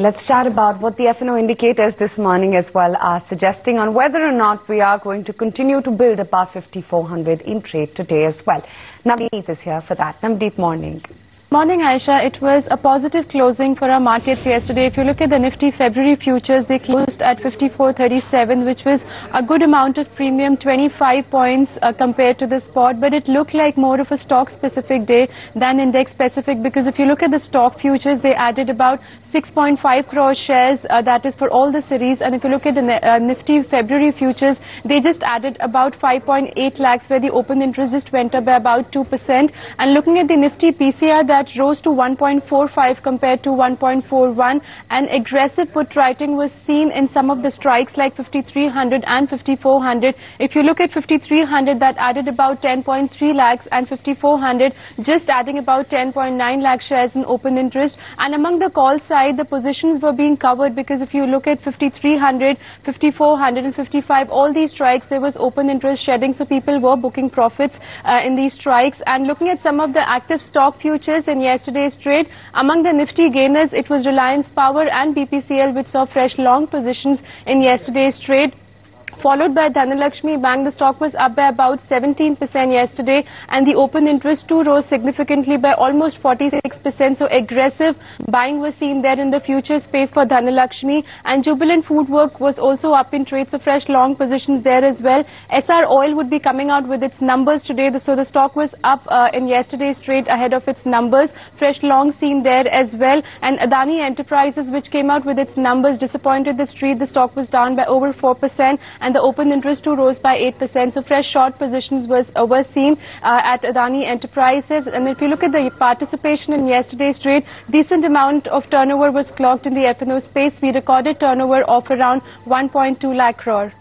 Let's chat about what the F&O indicators this morning as well are suggesting on whether or not we are going to continue to build above 5,400 in trade today as well. Navneet is here for that. Navneet, morning. Morning, Aisha. It was a positive closing for our markets yesterday. If you look at the Nifty February futures, they closed at 54.37, which was a good amount of premium, 25 points compared to the spot. But it looked like more of a stock-specific day than index-specific, because if you look at the stock futures, they added about 6.5 crore shares, that is for all the series. And if you look at the Nifty February futures, they just added about 5.8 lakhs, where the open interest just went up by about 2%. And looking at the Nifty PCR, that rose to 1.45 compared to 1.41, and aggressive put writing was seen in some of the strikes like 5,300 and 5,400. If you look at 5,300, that added about 10.3 lakhs, and 5,400 just adding about 10.9 lakh shares in open interest. And among the call side, the positions were being covered, because if you look at 5,300, 5,400 and 55, all these strikes, there was open interest shedding, so people were booking profits in these strikes. And looking at some of the active stock futures in yesterday's trade, among the Nifty gainers, it was Reliance Power and BPCL which saw fresh long positions in yesterday's trade, followed by Dhanalakshmi Bank. The stock was up by about 17% yesterday, and the open interest too rose significantly by almost 46%. So aggressive buying was seen there in the future space for Dhanalakshmi. And Jubilant Foodwork was also up in trade, so fresh long positions there as well. SR Oil would be coming out with its numbers today, so the stock was up in yesterday's trade ahead of its numbers. Fresh long seen there as well. And Adani Enterprises, which came out with its numbers, disappointed the street. The stock was down by over 4%. And the open interest too rose by 8%. So fresh short positions were seen at Adani Enterprises. And if you look at the participation in yesterday's trade, decent amount of turnover was clocked in the F&O space. We recorded turnover of around 1.2 lakh crore.